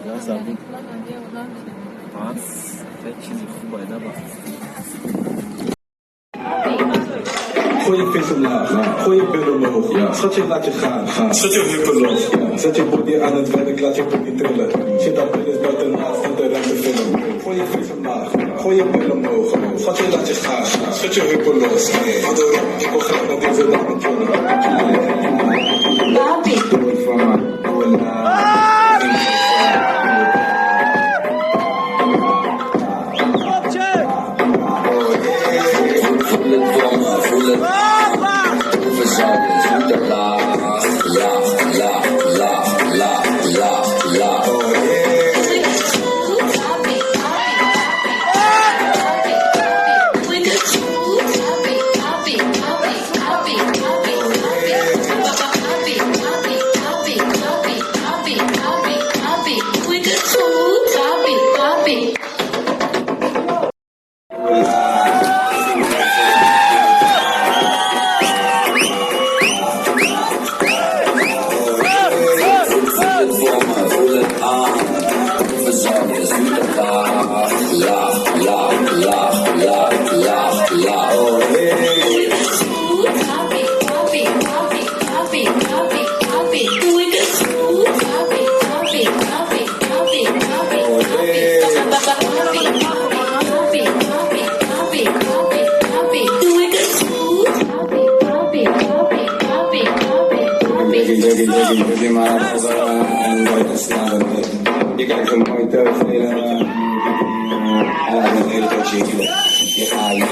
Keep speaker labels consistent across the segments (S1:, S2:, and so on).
S1: یا صابون چیزی خوبه نبا
S2: Gooi je vis omlaag, gooi je billen omhoog, schat je laat je gaan, zet je heupen los, zet je body aan het werk, laat je body trillen. Shit dat bil is buiten naast van de ruimte film. Gooi je vis omlaag, gooi je billen omhoog, schat je laat je gaan, zet je heupen los. Ik wil graag met deze dag met jullie. Doe het voor me, doe het na. Je kijkt zo mooi thuis en dan hele tijd checken. Je gaat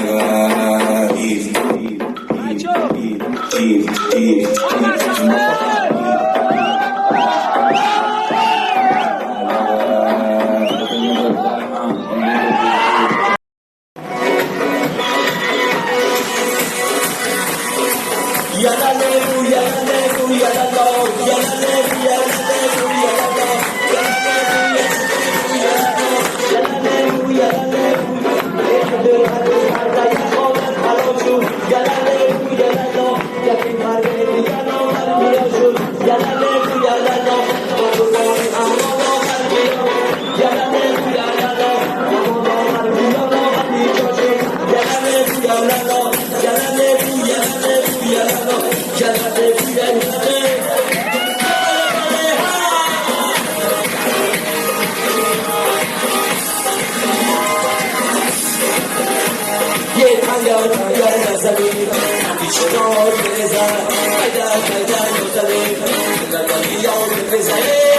S3: Vicino, Teresa, Caida, Caida, Caida, Caida, Caida, Caida, Caida,